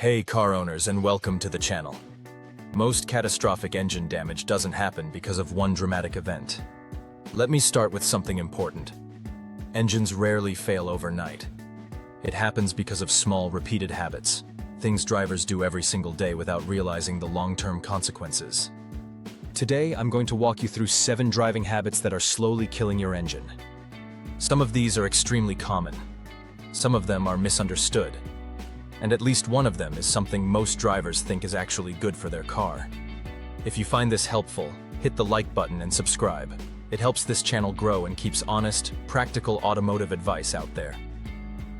Hey car owners, and welcome to the channel. Most catastrophic engine damage doesn't happen because of one dramatic event. Let me start with something important. Engines rarely fail overnight. It happens because of small, repeated habits, things drivers do every single day without realizing the long-term consequences. Today, I'm going to walk you through 7 driving habits that are slowly killing your engine. Some of these are extremely common. Some of them are misunderstood. And at least one of them is something most drivers think is actually good for their car. If you find this helpful, hit the like button and subscribe. It helps this channel grow and keeps honest, practical automotive advice out there.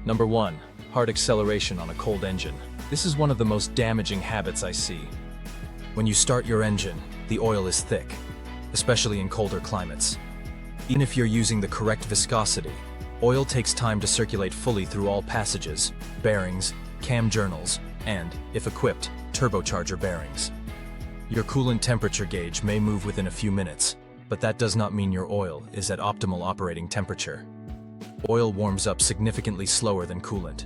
Number 1. Hard acceleration on a cold engine. This is one of the most damaging habits I see. When you start your engine, the oil is thick, especially in colder climates. Even if you're using the correct viscosity, oil takes time to circulate fully through all passages, bearings, cam journals, and, if equipped, turbocharger bearings. Your coolant temperature gauge may move within a few minutes, but that does not mean your oil is at optimal operating temperature. Oil warms up significantly slower than coolant.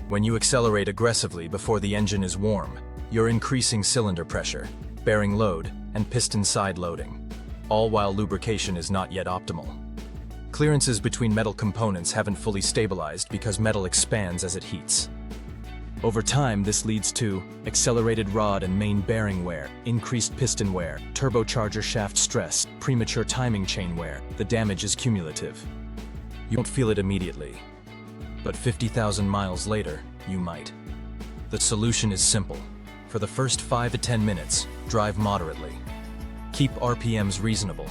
When you accelerate aggressively before the engine is warm, you're increasing cylinder pressure, bearing load, and piston side loading, all while lubrication is not yet optimal. Clearances between metal components haven't fully stabilized because metal expands as it heats. Over time, this leads to accelerated rod and main bearing wear, increased piston wear, turbocharger shaft stress, premature timing chain wear. The damage is cumulative. You won't feel it immediately, but 50,000 miles later, you might. The solution is simple. For the first 5 to 10 minutes, drive moderately. Keep RPMs reasonable.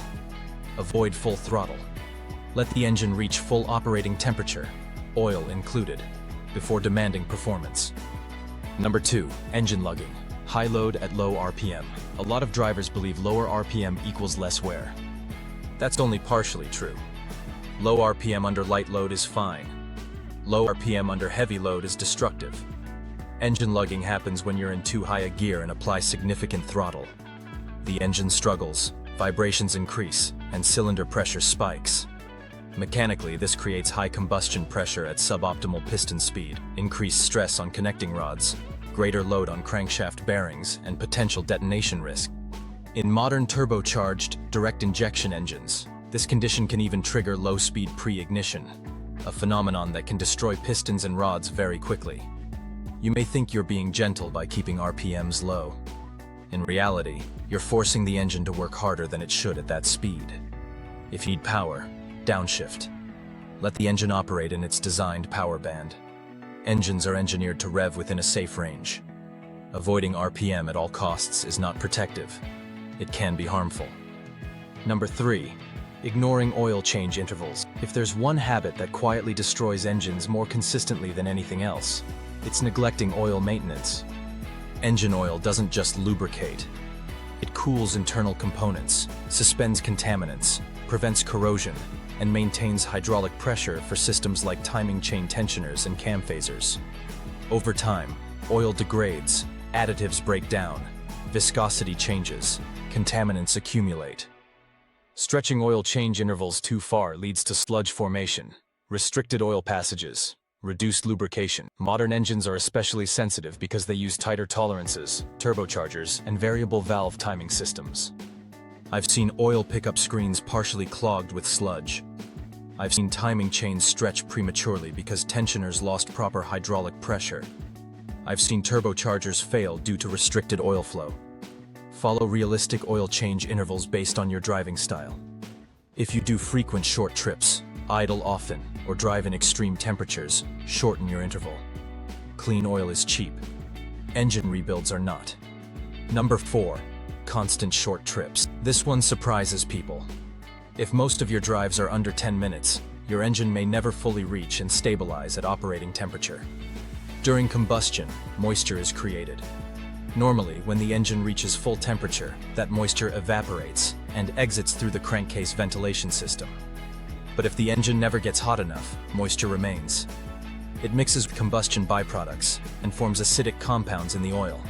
Avoid full throttle. Let the engine reach full operating temperature, oil included, before demanding performance. Number 2. Engine lugging. High load at low RPM. A lot of drivers believe lower RPM equals less wear. That's only partially true. Low RPM under light load is fine. Low RPM under heavy load is destructive. Engine lugging happens when you're in too high a gear and apply significant throttle. The engine struggles, vibrations increase, and cylinder pressure spikes. Mechanically, this creates high combustion pressure at suboptimal piston speed, increased stress on connecting rods, greater load on crankshaft bearings, and potential detonation risk. In modern turbocharged, direct injection engines, this condition can even trigger low-speed pre-ignition, a phenomenon that can destroy pistons and rods very quickly. You may think you're being gentle by keeping RPMs low. In reality, you're forcing the engine to work harder than it should at that speed. If you need power, downshift. Let the engine operate in its designed power band. Engines are engineered to rev within a safe range. Avoiding RPM at all costs is not protective. It can be harmful. Number 3. Ignoring oil change intervals. If there's one habit that quietly destroys engines more consistently than anything else, it's neglecting oil maintenance. Engine oil doesn't just lubricate. It cools internal components, suspends contaminants, prevents corrosion, and maintains hydraulic pressure for systems like timing chain tensioners and cam phasers. Over time, oil degrades, additives break down, viscosity changes, contaminants accumulate. Stretching oil change intervals too far leads to sludge formation, restricted oil passages, reduced lubrication. Modern engines are especially sensitive because they use tighter tolerances, turbochargers, and variable valve timing systems. I've seen oil pickup screens partially clogged with sludge. I've seen timing chains stretch prematurely because tensioners lost proper hydraulic pressure. I've seen turbochargers fail due to restricted oil flow. Follow realistic oil change intervals based on your driving style. If you do frequent short trips, idle often, or drive in extreme temperatures, shorten your interval. Clean oil is cheap. Engine rebuilds are not. Number 4. Constant short trips. This one surprises people. If most of your drives are under 10 minutes, your engine may never fully reach and stabilize at operating temperature. During combustion, moisture is created. Normally, when the engine reaches full temperature, that moisture evaporates and exits through the crankcase ventilation system. But if the engine never gets hot enough, moisture remains. It mixes with combustion byproducts and forms acidic compounds in the oil.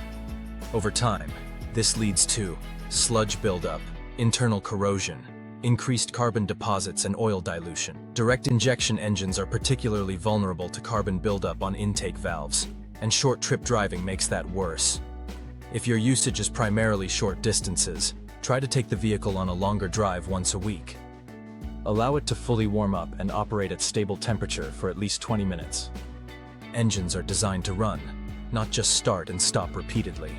Over time, this leads to sludge buildup, internal corrosion, increased carbon deposits, and oil dilution. Direct injection engines are particularly vulnerable to carbon buildup on intake valves, and short trip driving makes that worse. If your usage is primarily short distances, try to take the vehicle on a longer drive once a week. Allow it to fully warm up and operate at stable temperature for at least 20 minutes. Engines are designed to run, not just start and stop repeatedly.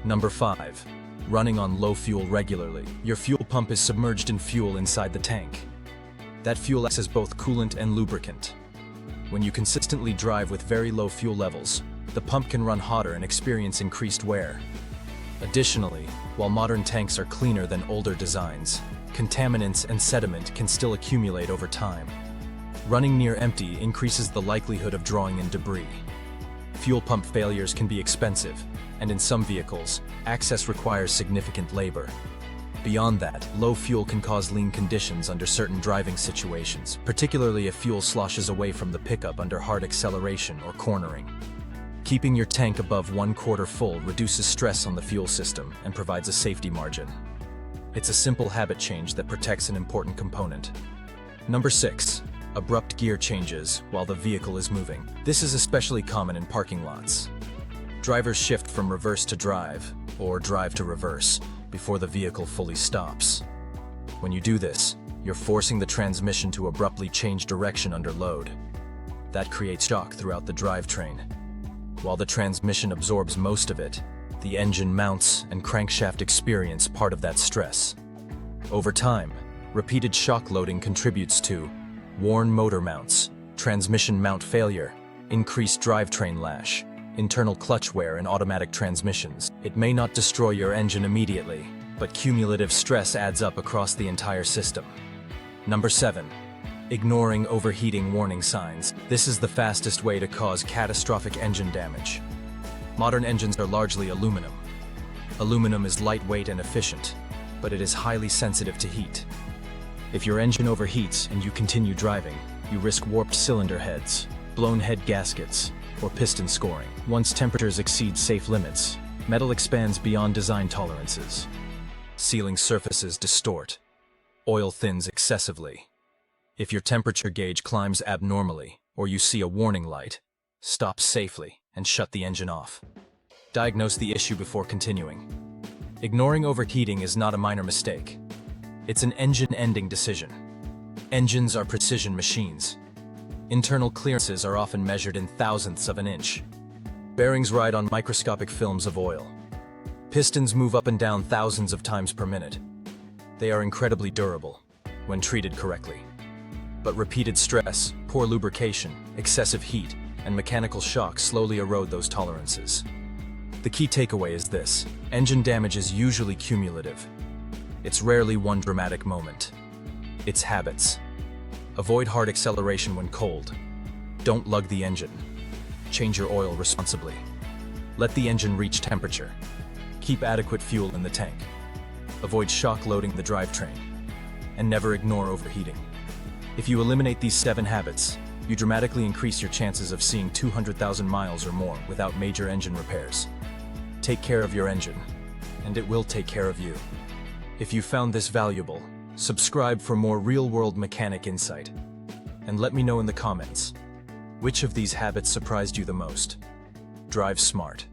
Number 5. Running on low fuel regularly. Your fuel pump is submerged in fuel inside the tank. That fuel acts as both coolant and lubricant. When you consistently drive with very low fuel levels, the pump can run hotter and experience increased wear. Additionally, while modern tanks are cleaner than older designs, contaminants and sediment can still accumulate over time. Running near empty increases the likelihood of drawing in debris. Fuel pump failures can be expensive, and in some vehicles, access requires significant labor. Beyond that, low fuel can cause lean conditions under certain driving situations, particularly if fuel sloshes away from the pickup under hard acceleration or cornering. Keeping your tank above 1/4 full reduces stress on the fuel system and provides a safety margin. It's a simple habit change that protects an important component. Number 6. Abrupt gear changes while the vehicle is moving. This is especially common in parking lots. Drivers shift from reverse to drive, or drive to reverse, before the vehicle fully stops. When you do this, you're forcing the transmission to abruptly change direction under load. That creates shock throughout the drivetrain. While the transmission absorbs most of it, the engine mounts and crankshaft experience part of that stress. Over time, repeated shock loading contributes to worn motor mounts, transmission mount failure, increased drivetrain lash, internal clutch wear and automatic transmissions. It may not destroy your engine immediately, but cumulative stress adds up across the entire system. Number 7. Ignoring overheating warning signs. This is the fastest way to cause catastrophic engine damage. Modern engines are largely aluminum. Aluminum is lightweight and efficient, but it is highly sensitive to heat. If your engine overheats and you continue driving, you risk warped cylinder heads, blown head gaskets, or piston scoring. Once temperatures exceed safe limits, metal expands beyond design tolerances. Sealing surfaces distort. Oil thins excessively. If your temperature gauge climbs abnormally, or you see a warning light, stop safely and shut the engine off. Diagnose the issue before continuing. Ignoring overheating is not a minor mistake. It's an engine-ending decision. Engines are precision machines. Internal clearances are often measured in thousandths of an inch. Bearings ride on microscopic films of oil. Pistons move up and down thousands of times per minute. They are incredibly durable, when treated correctly. But repeated stress, poor lubrication, excessive heat, and mechanical shock slowly erode those tolerances. The key takeaway is this: engine damage is usually cumulative. It's rarely one dramatic moment. It's habits. Avoid hard acceleration when cold. Don't lug the engine. Change your oil responsibly. Let the engine reach temperature. Keep adequate fuel in the tank. Avoid shock loading the drivetrain. And never ignore overheating. If you eliminate these 7 habits, you dramatically increase your chances of seeing 200,000 miles or more without major engine repairs. Take care of your engine, and it will take care of you. If you found this valuable, subscribe for more real-world mechanic insight. And let me know in the comments, which of these habits surprised you the most? Drive smart.